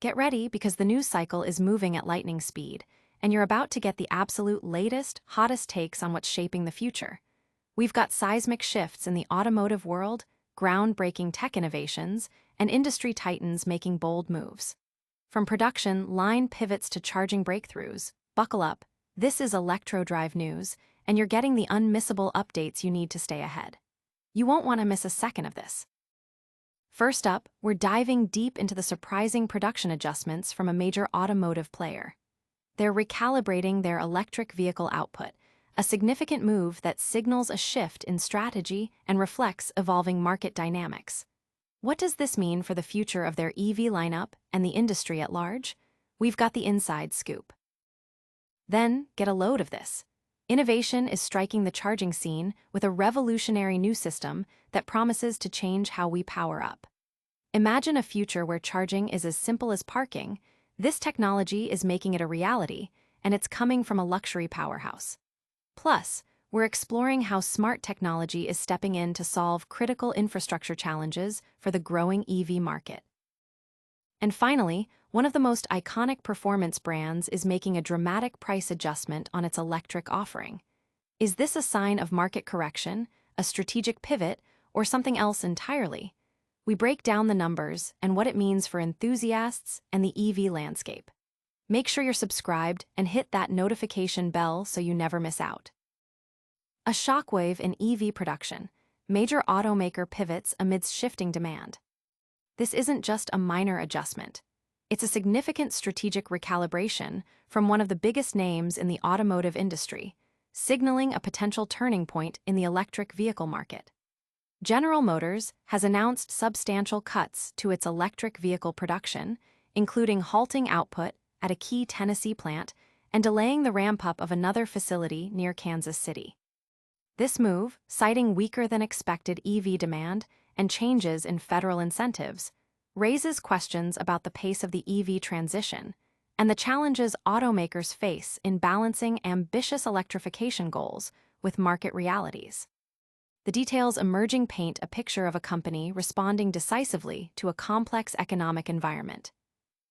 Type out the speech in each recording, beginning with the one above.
Get ready because the news cycle is moving at lightning speed, and you're about to get the absolute latest, hottest takes on what's shaping the future. We've got seismic shifts in the automotive world, groundbreaking tech innovations, and industry titans making bold moves. From production line pivots to charging breakthroughs, buckle up. This is Electro Drive News, and you're getting the unmissable updates you need to stay ahead. You won't want to miss a second of this. First up, we're diving deep into the surprising production adjustments from a major automotive player. They're recalibrating their electric vehicle output, a significant move that signals a shift in strategy and reflects evolving market dynamics. What does this mean for the future of their EV lineup and the industry at large? We've got the inside scoop. Then, get a load of this. Innovation is striking the charging scene with a revolutionary new system that promises to change how we power up. Imagine a future where charging is as simple as parking. This technology is making it a reality, and it's coming from a luxury powerhouse. Plus, we're exploring how smart technology is stepping in to solve critical infrastructure challenges for the growing EV market. And finally, one of the most iconic performance brands is making a dramatic price adjustment on its electric offering. Is this a sign of market correction, a strategic pivot, or something else entirely? We break down the numbers and what it means for enthusiasts and the EV landscape. Make sure you're subscribed and hit that notification bell so you never miss out. A shockwave in EV production. Major automaker pivots amidst shifting demand. This isn't just a minor adjustment. It's a significant strategic recalibration from one of the biggest names in the automotive industry, signaling a potential turning point in the electric vehicle market. General Motors has announced substantial cuts to its electric vehicle production, including halting output at a key Tennessee plant and delaying the ramp-up of another facility near Kansas City. This move, citing weaker-than-expected EV demand and changes in federal incentives, raises questions about the pace of the EV transition and the challenges automakers face in balancing ambitious electrification goals with market realities. The details emerging paint a picture of a company responding decisively to a complex economic environment.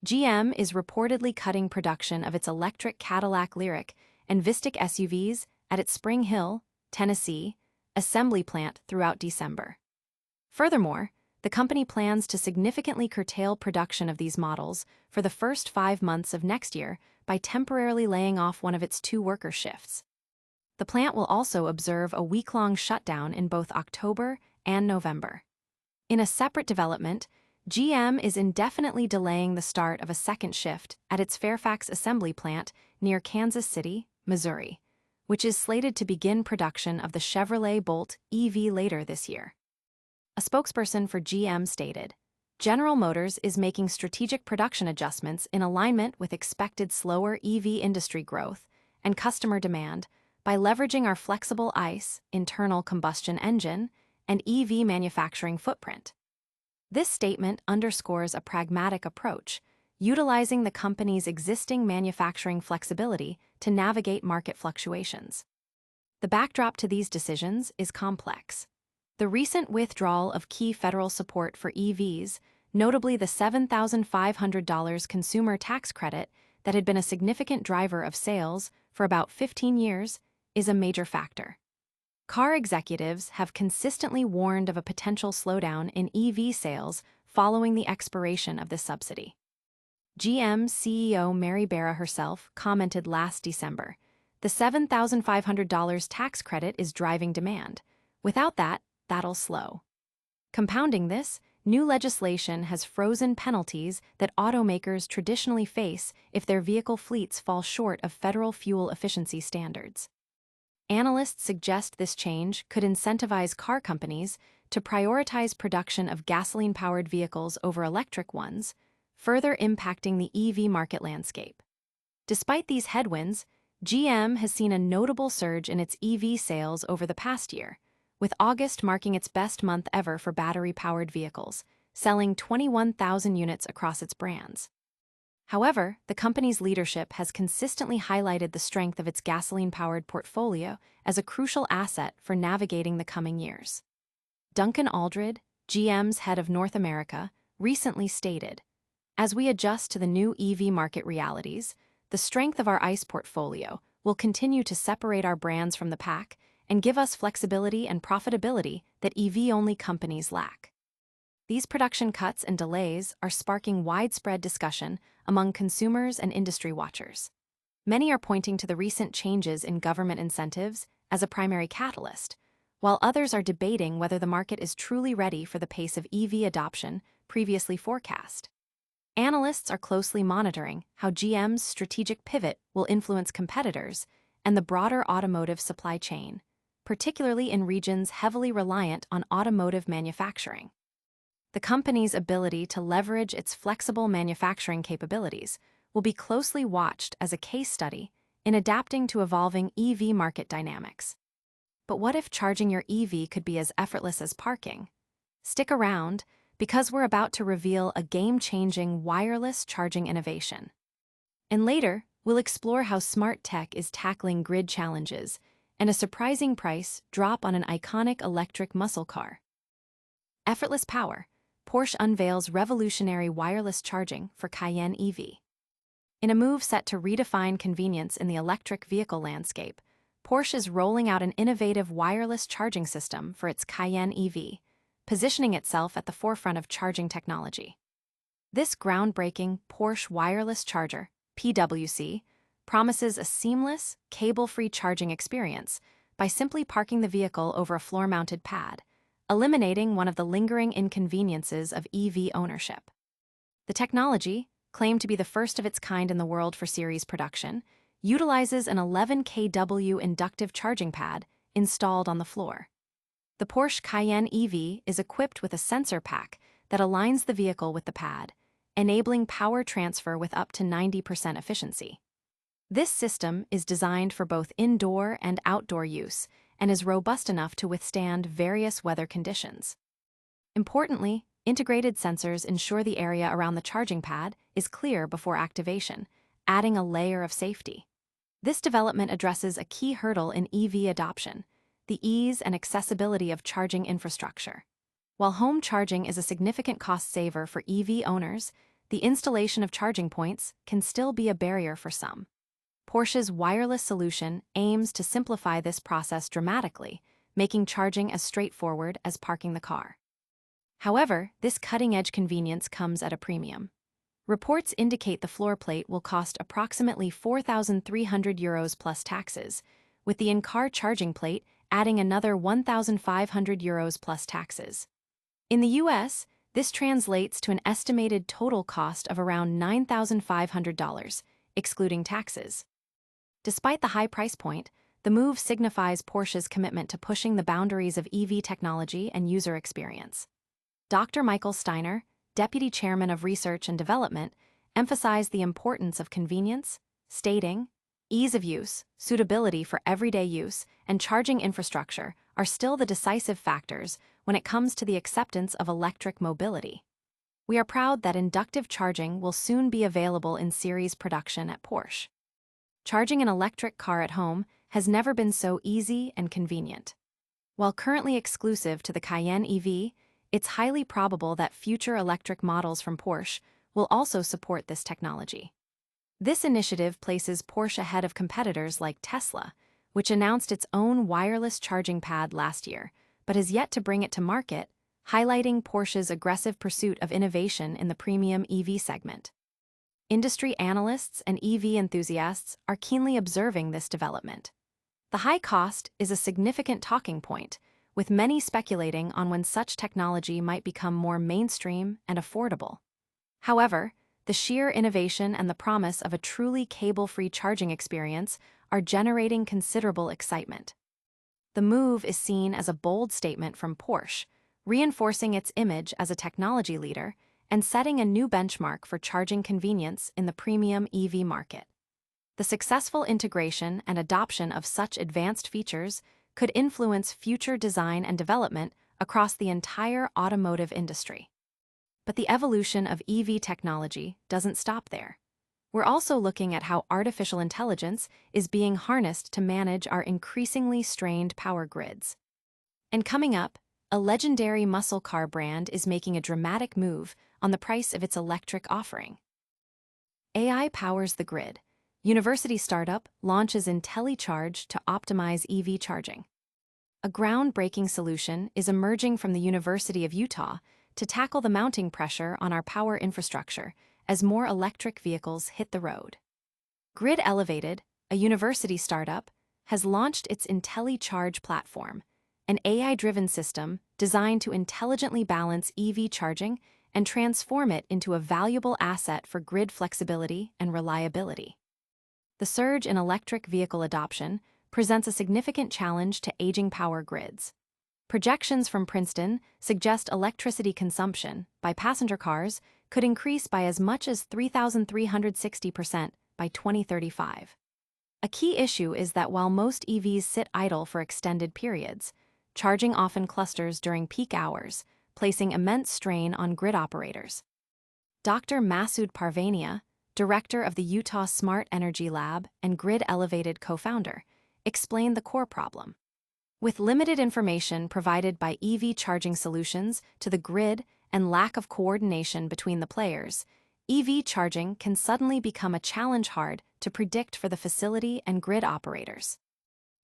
GM is reportedly cutting production of its electric Cadillac Lyriq and Vistic SUVs at its Spring Hill, Tennessee, assembly plant throughout December. Furthermore, the company plans to significantly curtail production of these models for the first 5 months of next year by temporarily laying off one of its 2 worker shifts. The plant will also observe a week-long shutdown in both October and November. In a separate development, GM is indefinitely delaying the start of a second shift at its Fairfax assembly plant near Kansas City, Missouri, which is slated to begin production of the Chevrolet Bolt EV later this year. A spokesperson for GM stated, "General Motors is making strategic production adjustments in alignment with expected slower EV industry growth and customer demand by leveraging our flexible ICE, internal combustion engine, and EV manufacturing footprint." This statement underscores a pragmatic approach, utilizing the company's existing manufacturing flexibility to navigate market fluctuations. The backdrop to these decisions is complex. The recent withdrawal of key federal support for EVs, notably the $7,500 consumer tax credit that had been a significant driver of sales for about 15 years, is a major factor. Car executives have consistently warned of a potential slowdown in EV sales following the expiration of this subsidy. GM CEO Mary Barra herself commented last December, "The $7,500 tax credit is driving demand. Without that, that'll slow." Compounding this, new legislation has frozen penalties that automakers traditionally face if their vehicle fleets fall short of federal fuel efficiency standards. Analysts suggest this change could incentivize car companies to prioritize production of gasoline-powered vehicles over electric ones, further impacting the EV market landscape. Despite these headwinds, GM has seen a notable surge in its EV sales over the past year, with August marking its best month ever for battery-powered vehicles, selling 21,000 units across its brands. However, the company's leadership has consistently highlighted the strength of its gasoline-powered portfolio as a crucial asset for navigating the coming years. Duncan Aldred, GM's head of North America, recently stated, As we adjust to the new EV market realities, the strength of our ICE portfolio will continue to separate our brands from the pack and give us flexibility and profitability that EV-only companies lack. These production cuts and delays are sparking widespread discussion among consumers and industry watchers. Many are pointing to the recent changes in government incentives as a primary catalyst, while others are debating whether the market is truly ready for the pace of EV adoption previously forecast. Analysts are closely monitoring how GM's strategic pivot will influence competitors and the broader automotive supply chain, particularly in regions heavily reliant on automotive manufacturing. The company's ability to leverage its flexible manufacturing capabilities will be closely watched as a case study in adapting to evolving EV market dynamics. But what if charging your EV could be as effortless as parking? Stick around, because we're about to reveal a game-changing wireless charging innovation. And later, we'll explore how smart tech is tackling grid challenges and a surprising price drop on an iconic electric muscle car. Effortless power. Porsche unveils revolutionary wireless charging for Cayenne EV. In a move set to redefine convenience in the electric vehicle landscape, Porsche is rolling out an innovative wireless charging system for its Cayenne EV, positioning itself at the forefront of charging technology. This groundbreaking Porsche wireless charger, PWC, promises a seamless, cable-free charging experience by simply parking the vehicle over a floor-mounted pad, eliminating one of the lingering inconveniences of EV ownership. The technology, claimed to be the first of its kind in the world for series production, utilizes an 11 kW inductive charging pad installed on the floor. The Porsche Cayenne EV is equipped with a sensor pack that aligns the vehicle with the pad, enabling power transfer with up to 90% efficiency. This system is designed for both indoor and outdoor use and is robust enough to withstand various weather conditions. Importantly, integrated sensors ensure the area around the charging pad is clear before activation, adding a layer of safety. This development addresses a key hurdle in EV adoption: the ease and accessibility of charging infrastructure. While home charging is a significant cost saver for EV owners, the installation of charging points can still be a barrier for some. Porsche's wireless solution aims to simplify this process dramatically, making charging as straightforward as parking the car. However, this cutting-edge convenience comes at a premium. Reports indicate the floor plate will cost approximately €4,300 plus taxes, with the in-car charging plate adding another €1,500 plus taxes. In the US, this translates to an estimated total cost of around $9,500, excluding taxes. Despite the high price point, the move signifies Porsche's commitment to pushing the boundaries of EV technology and user experience. Dr. Michael Steiner, Deputy Chairman of Research and Development, emphasized the importance of convenience, stating, "Ease of use, suitability for everyday use, and charging infrastructure are still the decisive factors when it comes to the acceptance of electric mobility." We are proud that inductive charging will soon be available in series production at Porsche. Charging an electric car at home has never been so easy and convenient. While currently exclusive to the Cayenne EV, it's highly probable that future electric models from Porsche will also support this technology. This initiative places Porsche ahead of competitors like Tesla, which announced its own wireless charging pad last year, but has yet to bring it to market, highlighting Porsche's aggressive pursuit of innovation in the premium EV segment. Industry analysts and EV enthusiasts are keenly observing this development. The high cost is a significant talking point, with many speculating on when such technology might become more mainstream and affordable. However, the sheer innovation and the promise of a truly cable-free charging experience are generating considerable excitement. The move is seen as a bold statement from Porsche, reinforcing its image as a technology leader and setting a new benchmark for charging convenience in the premium EV market. The successful integration and adoption of such advanced features could influence future design and development across the entire automotive industry. But the evolution of EV technology doesn't stop there. We're also looking at how artificial intelligence is being harnessed to manage our increasingly strained power grids. And coming up, A legendary muscle car brand is making a dramatic move on the price of its electric offering. AI powers the grid. University startup launches IntelliCharge to optimize EV charging. A groundbreaking solution is emerging from the University of Utah to tackle the mounting pressure on our power infrastructure as more electric vehicles hit the road. Grid Elevated, a university startup, has launched its IntelliCharge platform, an AI-driven system designed to intelligently balance EV charging and transform it into a valuable asset for grid flexibility and reliability. The surge in electric vehicle adoption presents a significant challenge to aging power grids. Projections from Princeton suggest electricity consumption by passenger cars could increase by as much as 3,360% by 2035. A key issue is that while most EVs sit idle for extended periods, charging often clusters during peak hours, placing immense strain on grid operators. Dr. Masood Parvania, director of the Utah Smart Energy Lab and Grid Elevated co-founder, explained the core problem. With limited information provided by EV charging solutions to the grid and lack of coordination between the players, EV charging can suddenly become a challenge hard to predict for the facility and grid operators.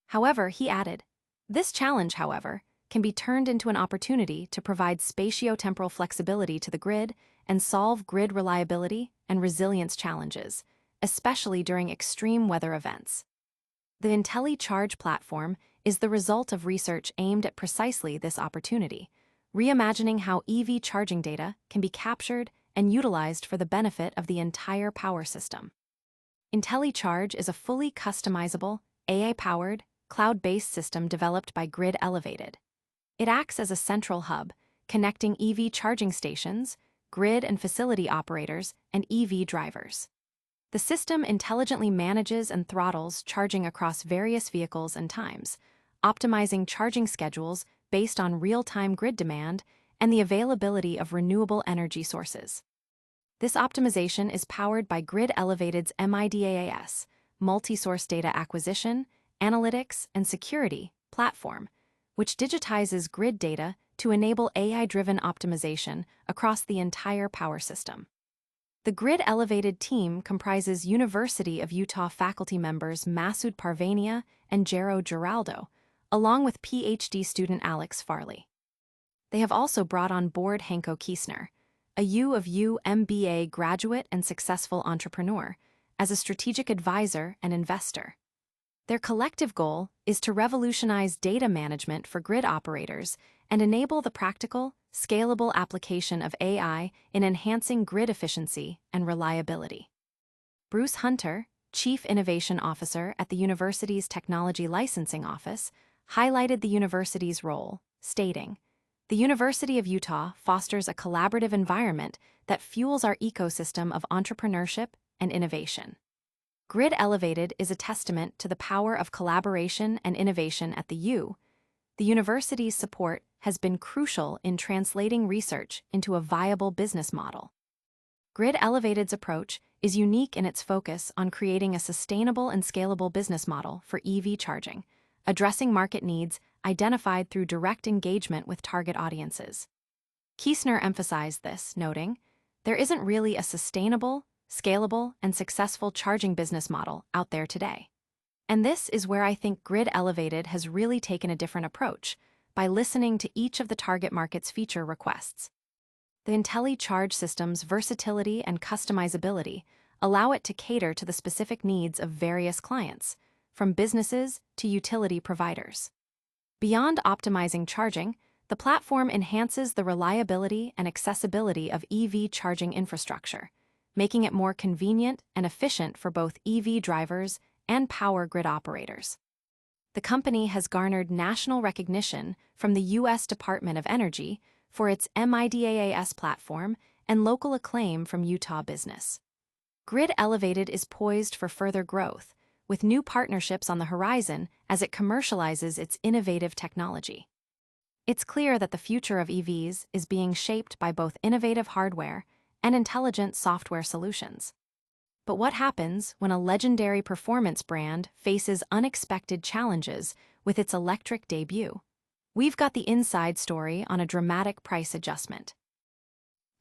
However, he added, this challenge, however, can be turned into an opportunity to provide spatiotemporal flexibility to the grid and solve grid reliability and resilience challenges, especially during extreme weather events. The IntelliCharge platform is the result of research aimed at precisely this opportunity, reimagining how EV charging data can be captured and utilized for the benefit of the entire power system. IntelliCharge is a fully customizable, AI-powered, cloud-based system developed by Grid Elevated. It acts as a central hub, connecting EV charging stations, grid and facility operators, and EV drivers. The system intelligently manages and throttles charging across various vehicles and times, optimizing charging schedules based on real-time grid demand and the availability of renewable energy sources. This optimization is powered by Grid Elevated's MIDAAS, multi-source data acquisition, analytics, and security platform, which digitizes grid data to enable AI-driven optimization across the entire power system. The Grid Elevated team comprises University of Utah faculty members Masood Parvania and Jero Giraldo, along with PhD student Alex Farley. They have also brought on board Hanko Kiesner, a U of U MBA graduate and successful entrepreneur, as a strategic advisor and investor. Their collective goal is to revolutionize data management for grid operators and enable the practical, scalable application of AI in enhancing grid efficiency and reliability. Bruce Hunter, Chief Innovation Officer at the university's Technology Licensing Office, highlighted the university's role, stating, "The University of Utah fosters a collaborative environment that fuels our ecosystem of entrepreneurship and innovation." Grid Elevated is a testament to the power of collaboration and innovation at the U. The university's support has been crucial in translating research into a viable business model. Grid Elevated's approach is unique in its focus on creating a sustainable and scalable business model for EV charging, addressing market needs identified through direct engagement with target audiences. Kiesner emphasized this, noting, "There isn't really a sustainable, scalable, and successful charging business model out there today. And this is where I think Grid Elevated has really taken a different approach, by listening to each of the target market's feature requests. The IntelliCharge system's versatility and customizability allow it to cater to the specific needs of various clients, from businesses to utility providers. Beyond optimizing charging, the platform enhances the reliability and accessibility of EV charging infrastructure, making it more convenient and efficient for both EV drivers and power grid operators. The company has garnered national recognition from the U.S. Department of Energy for its MIDAAS platform and local acclaim from Utah business. Grid Elevated is poised for further growth, with new partnerships on the horizon as it commercializes its innovative technology. It's clear that the future of EVs is being shaped by both innovative hardware and intelligent software solutions. But what happens when a legendary performance brand faces unexpected challenges with its electric debut? We've got the inside story on a dramatic price adjustment.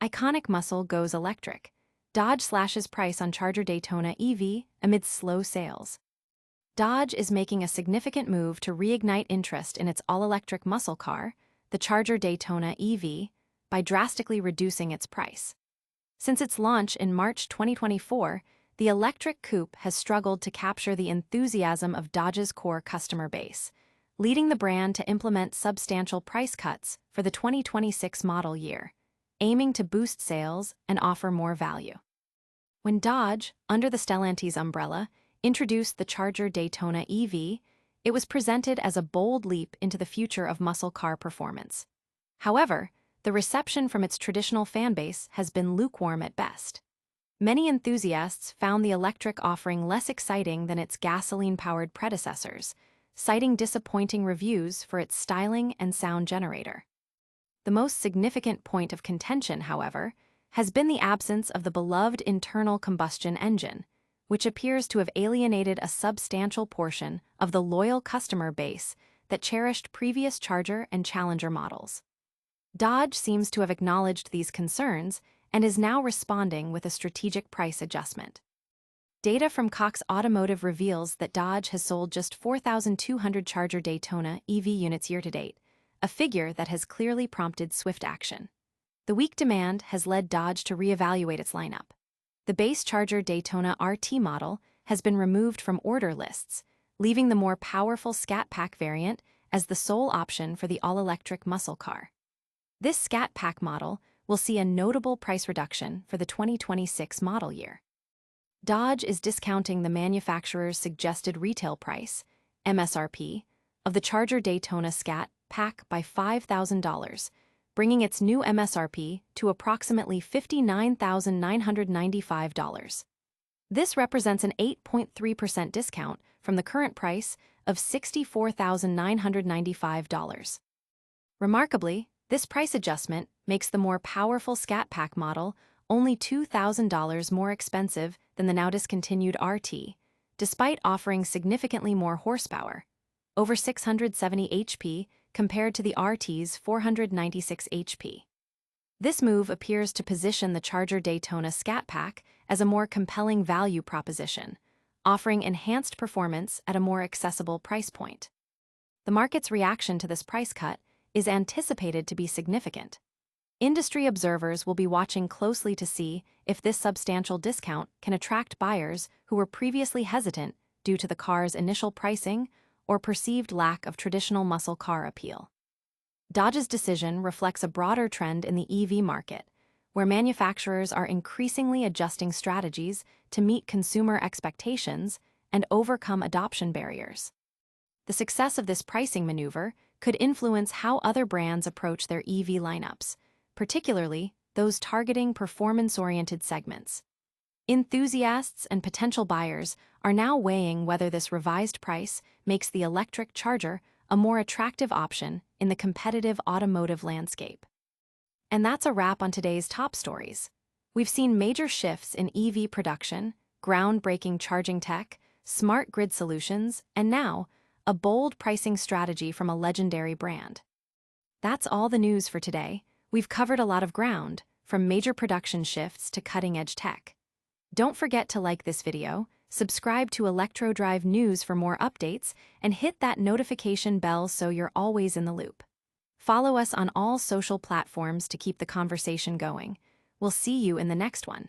Iconic muscle goes electric. Dodge slashes price on Charger Daytona EV amid slow sales. Dodge is making a significant move to reignite interest in its all-electric muscle car, the Charger Daytona EV, by drastically reducing its price. Since its launch in March 2024, the electric coupe has struggled to capture the enthusiasm of Dodge's core customer base, leading the brand to implement substantial price cuts for the 2026 model year, aiming to boost sales and offer more value. When Dodge, under the Stellantis umbrella, introduced the Charger Daytona EV, it was presented as a bold leap into the future of muscle car performance. However, the reception from its traditional fanbase has been lukewarm at best. Many enthusiasts found the electric offering less exciting than its gasoline-powered predecessors, citing disappointing reviews for its styling and sound generator. The most significant point of contention, however, has been the absence of the beloved internal combustion engine, which appears to have alienated a substantial portion of the loyal customer base that cherished previous Charger and Challenger models. Dodge seems to have acknowledged these concerns and is now responding with a strategic price adjustment. Data from Cox Automotive reveals that Dodge has sold just 4,200 Charger Daytona EV units year-to-date, a figure that has clearly prompted swift action. The weak demand has led Dodge to reevaluate its lineup. The base Charger Daytona RT model has been removed from order lists, leaving the more powerful Scat Pack variant as the sole option for the all-electric muscle car. This Scat Pack model will see a notable price reduction for the 2026 model year. Dodge is discounting the manufacturer's suggested retail price, MSRP, of the Charger Daytona Scat Pack by $5,000, bringing its new MSRP to approximately $59,995. This represents an 8.3% discount from the current price of $64,995. Remarkably, this price adjustment makes the more powerful Scat Pack model only $2,000 more expensive than the now discontinued RT, despite offering significantly more horsepower, over 670 HP compared to the RT's 496 HP. This move appears to position the Charger Daytona Scat Pack as a more compelling value proposition, offering enhanced performance at a more accessible price point. The market's reaction to this price cut is anticipated to be significant. Industry observers will be watching closely to see if this substantial discount can attract buyers who were previously hesitant due to the car's initial pricing or perceived lack of traditional muscle car appeal. Dodge's decision reflects a broader trend in the EV market, where manufacturers are increasingly adjusting strategies to meet consumer expectations and overcome adoption barriers. The success of this pricing maneuver could influence how other brands approach their EV lineups, particularly those targeting performance-oriented segments. Enthusiasts and potential buyers are now weighing whether this revised price makes the electric Charger a more attractive option in the competitive automotive landscape. And that's a wrap on today's top stories. We've seen major shifts in EV production, groundbreaking charging tech, smart grid solutions, and now, a bold pricing strategy from a legendary brand. That's all the news for today. We've covered a lot of ground, from major production shifts to cutting-edge tech. Don't forget to like this video, subscribe to ElectroDrive News for more updates, and hit that notification bell so you're always in the loop. Follow us on all social platforms to keep the conversation going. We'll see you in the next one.